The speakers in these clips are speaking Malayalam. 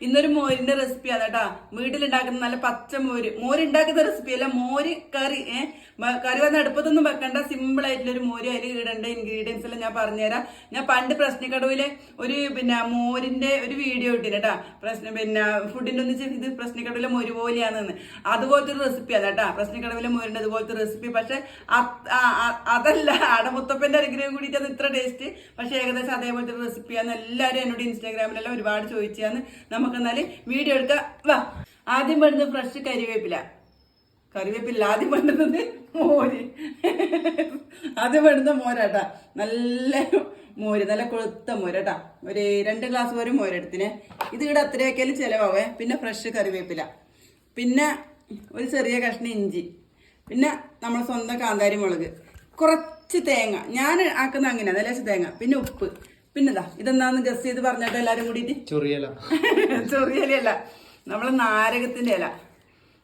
ഇന്നൊരു മോരിന്റെ റെസിപ്പിയാണ് കേട്ടാ. വീട്ടിലുണ്ടാക്കുന്ന നല്ല പച്ച മോരുണ്ടാക്കുന്ന റെസിപ്പി അല്ല, മോര് കറി. കറി വന്ന അടുപ്പത്തൊന്നും വെക്കണ്ട, സിമ്പിൾ ആയിട്ടുള്ള ഒരു മോര്. അതിൽ ഇടേണ്ട ഇൻഗ്രീഡിയൻസ് എല്ലാം ഞാൻ പറഞ്ഞുതരാം. ഞാൻ പണ്ട് പ്രശ്നക്കടവിലെ ഒരു മോരിന്റെ ഒരു വീഡിയോ ഇട്ടിന് കേട്ടാ. ഫുഡിന്റെ ഒന്നിച്ച് ഇത് പ്രശ്നക്കടവിലെ മോര് പോലെയാണെന്ന്. അതുപോലത്തെ ഒരു റെസിപ്പിയാണ് കേട്ടാ, പ്രശ്നക്കടവിലെ മോരിന്റെ അതുപോലത്തെ റെസിപ്പി. പക്ഷെ അതല്ല, അടമുത്തപ്പന്റെ അനുഗ്രഹം കൂടിയിട്ടാണ് ഇത്ര ടേസ്റ്റ്. പക്ഷെ ഏകദേശം അതേപോലത്തെ ഒരു റെസിപ്പിയാണ്. എല്ലാവരും എന്നോട് ഇൻസ്റ്റാഗ്രാമിലെല്ലാം ഒരുപാട് ചോദിച്ചാന്ന്. നമുക്കെന്നാല് വീഡിയോ എടുക്കാം, വാ. ആദ്യം വേണ്ടുന്നത് ഫ്രഷ് കരിവേപ്പില. ആദ്യം വേണ്ടുന്നത് മോര്. ആദ്യം വേണ്ടുന്ന മോരാട്ടാ, നല്ല മോര്, നല്ല കൊളുത്ത മോരാട്ടാ. ഒരു 2 ഗ്ലാസ് വരെ മോരെടുത്തിനെ. ഇത് ഇവിടെ അത്രയൊക്കെയാലും ചിലവാവേ. പിന്നെ ഫ്രഷ് കറിവേപ്പില, പിന്നെ ഒരു ചെറിയ കഷ്ണം ഇഞ്ചി, പിന്നെ നമ്മൾ സ്വന്തം കാന്താരി മുളക്, കുറച്ച് തേങ്ങ. ഞാൻ ആക്കുന്ന അങ്ങനെ നല്ല തേങ്ങ, പിന്നെ ഉപ്പ്. പിന്നെതാ ഇതെന്താന്ന് ജസ്റ്റ് ചെയ്ത് പറഞ്ഞിട്ട് എല്ലാരും കൂടിയിട്ട് ചൊറിയലല്ല, നമ്മളെ നാരകത്തിന്റെ ഇല.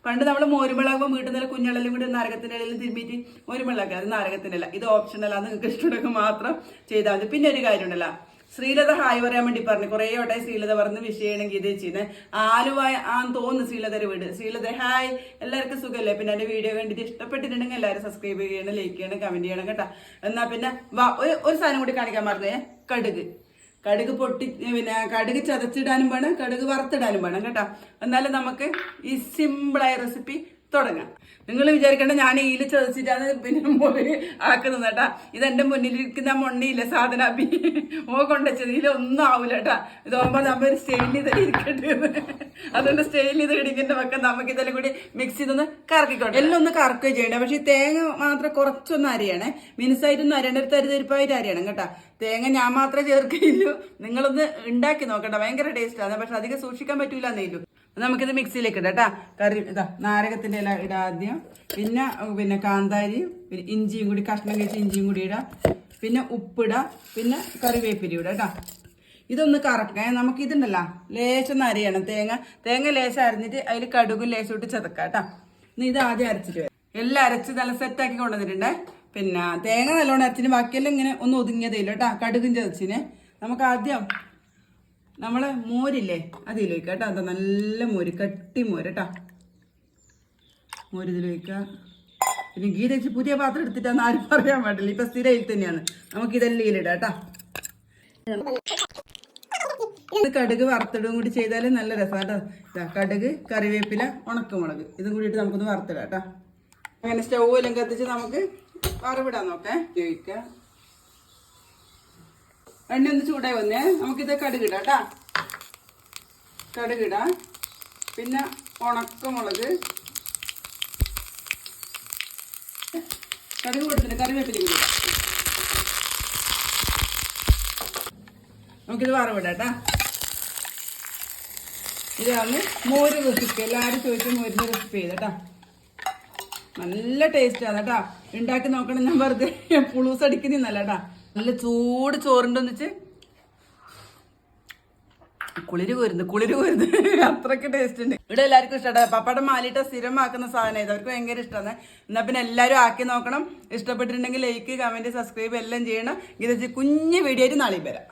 പണ്ട് നമ്മൾ മോരുമുളകുമ്പോൾ വീട്ടിൽ നിന്ന് കുഞ്ഞളെല്ലാം കൂടി നാരകത്തിന്റെ ഇലയിൽ തിരുമ്മിയിട്ട് മോരുമുളകാക്കുക. അത് നാരകത്തിന്റെ ഇല. ഇത് ഓപ്ഷനല്ല, അത് നിങ്ങൾക്ക് ഇഷ്ടമുണ്ടെങ്കിൽ മാത്രം ചെയ്താൽ മതി. പിന്നെ ഒരു കാര്യം ഉണ്ടല്ലോ, ശ്രീലത ഹായ് പറയാൻ വേണ്ടി പറഞ്ഞു. കുറേ വട്ടം ശ്രീലത പറഞ്ഞ് വിഷയമാണെങ്കിൽ ഇത് ചെയ്യുന്നത്. ആലുവായ തോന്നുന്നു ശ്രീലതയുടെ വീട്. ശ്രീലത ഹായ്, എല്ലാവർക്കും സുഖമല്ലേ? പിന്നെ എൻ്റെ വീഡിയോ കണ്ടിട്ട് ഇഷ്ടപ്പെട്ടിട്ടുണ്ടെങ്കിൽ എല്ലാവരും സബ്സ്ക്രൈബ് ചെയ്യണം, ലൈക്ക് ചെയ്യണം, കമന്റ് ചെയ്യണം കേട്ടോ. എന്നാ പിന്നെ ഒരു സാധനം കൂടി കാണിക്കാൻ പറഞ്ഞേ, കടുക് പൊട്ടി, പിന്നെ കടുക് ചതച്ചിടാനും വേണം, കടുക് വറുത്തിടാനും വേണം കേട്ടോ. എന്നാലും നമുക്ക് ഈ സിമ്പിളായ റെസിപ്പി തുടങ്ങാം. നിങ്ങൾ വിചാരിക്കേണ്ട ഞാൻ ഈല് ചതച്ചിട്ടാണ് പിന്നെ മോര് ആക്കുന്നത് കേട്ടാ. ഇതെന്റെ മുന്നിലിരിക്കുന്ന മൊണ്ണിയില്ല സാധന കൊണ്ടുവച്ചത്. ഇതിലൊന്നും ആവൂല കേട്ടാ. ഇതാകുമ്പോ നമ്മ ഒരു സ്റ്റൈലിൽ ഇത് ഇരിക്കേണ്ടത്. അതുകൊണ്ട് സ്റ്റൈലിൽ ഇത് ഇടിക്കേണ്ട വെക്കാം. നമുക്ക് ഇതെല്ലാം കൂടി മിക്സ് ചെയ്തൊന്ന് കറക്കിക്കോട്ടെ. എല്ലാം ഒന്ന് കറക്കുകയും ചെയ്യണം. പക്ഷെ ഈ തേങ്ങ മാത്രം കുറച്ചൊന്നും അരിയണേ, മിനുസായിട്ടൊന്നും അരിയേണ്ട, ഒരു തരിതരിപ്പായിട്ട് അരിയണം കേട്ടാ. തേങ്ങ ഞാൻ മാത്രമേ ചേർക്കുകയുള്ളൂ. നിങ്ങളൊന്ന് ഉണ്ടാക്കി നോക്കണ്ട, ഭയങ്കര ടേസ്റ്റാണ്. പക്ഷെ അധികം സൂക്ഷിക്കാൻ പറ്റൂല എന്നേലു. നമുക്കിത് മിക്സിയിലേക്ക് ഇടാം കേട്ടാ. കറി ഇതാ നാരകത്തിന്റെ ഇല ഇടാം ആദ്യം, പിന്നെ കാന്താരിയും പിന്നെ ഇഞ്ചിയും കൂടി കഷ്ണം കഴിച്ച് ഇഞ്ചിയും കൂടി ഇടാം, പിന്നെ ഉപ്പിടാം, പിന്നെ കറിവേപ്പില ഇടാം കേട്ടാ. ഇതൊന്ന് കറക്കാൻ നമുക്കിതുണ്ടല്ലോ ലേശം അരിയണം. തേങ്ങ ലേശം അരിഞ്ഞിട്ട് അതിൽ കടുകും ലേശം ഇട്ട് ചതക്കാം കേട്ടാ. ഇനി ഇത് ആദ്യം അരച്ചിട്ട് വരാം. എല്ലാം അരച്ച് നല്ല സെറ്റാക്കി കൊണ്ടുവന്നിട്ടുണ്ടേ. പിന്നെ തേങ്ങ നല്ലോണം അരച്ചിന്, ബാക്കിയെല്ലാം ഇങ്ങനെ ഒന്ന് ഒതുങ്ങിയതേയില്ല കേട്ടാ. കടുകും ചതച്ചിന് നമുക്ക് ആദ്യം നമ്മളെ മോരില്ലേ അതിലേക്ക് കേട്ടോ. അതാ നല്ല മോര്, കട്ടി മോര് കേട്ടാ. മോര് ഇതിൽ വയ്ക്കുക. പിന്നെ ഗീ വെച്ച് പുതിയ പാത്രം എടുത്തിട്ടാന്ന് ആരും പറയാൻ പാടില്ല, ഇപ്പൊ സ്ഥിരയിൽ തന്നെയാണ്. നമുക്ക് ഇതെല്ലാം ഇതിലിടാം കേട്ടാ. ഇത് കടുക് വറുത്തിടും കൂടി ചെയ്താലും നല്ല രസമാണ് കേട്ടോ. കടുക്, കറിവേപ്പില, ഉണക്കമുളക് ഇതും കൂടിയിട്ട് നമുക്കൊന്ന് വറുത്തിടാം കേട്ടോ. അങ്ങനെ സ്റ്റൗ എല്ലാം കത്തിച്ച് നമുക്ക് വറവിടാൻ നോക്കേ. ഉപയോഗിക്കുക. എണ്ണ ഒന്ന് ചൂടായി വന്നേ, നമുക്കിത് കടുകിടാം കേട്ടാ. കടുകിടാം, പിന്നെ ഉണക്കമുളക്, കടുക് കൊടുത്തിട്ട് കറിവേപ്പില കൂടി ഇടാം. നമുക്കിത് വറവിടാം കേട്ടാ. ഇതാണ് മോര് റെസിപ്പി. എല്ലാവരും ചോദിച്ചു മോരിന്റെ റെസിപ്പി ചെയ്തേട്ടാ. നല്ല ടേസ്റ്റാണ് കേട്ടാ. ഉണ്ടാക്കി നോക്കണം. ഞാൻ വെറുതെ പുളൂസ് അടിക്കുന്നല്ല കേട്ടാ. നല്ല ചൂട് ചോറുണ്ടെന്ന് വെച്ച് കുളിര് കോരുന്നു അത്രയ്ക്ക് ടേസ്റ്റ് ഉണ്ട്. ഇവിടെ എല്ലാവർക്കും ഇഷ്ടമാണ്. പപ്പടം മാലിട്ട സ്ഥിരമാക്കുന്ന സാധനം ഇത്, അവർക്ക് ഭയങ്കര ഇഷ്ടമാണ്. എന്നാൽ പിന്നെ എല്ലാവരും ആക്കി നോക്കണം. ഇഷ്ടപ്പെട്ടിട്ടുണ്ടെങ്കിൽ ലൈക്ക്, കമന്റ്, സബ്സ്ക്രൈബ് എല്ലാം ചെയ്യണം. ഇത് കുഞ്ഞു വീഡിയോ ആയിട്ട് നാളെ വരാം.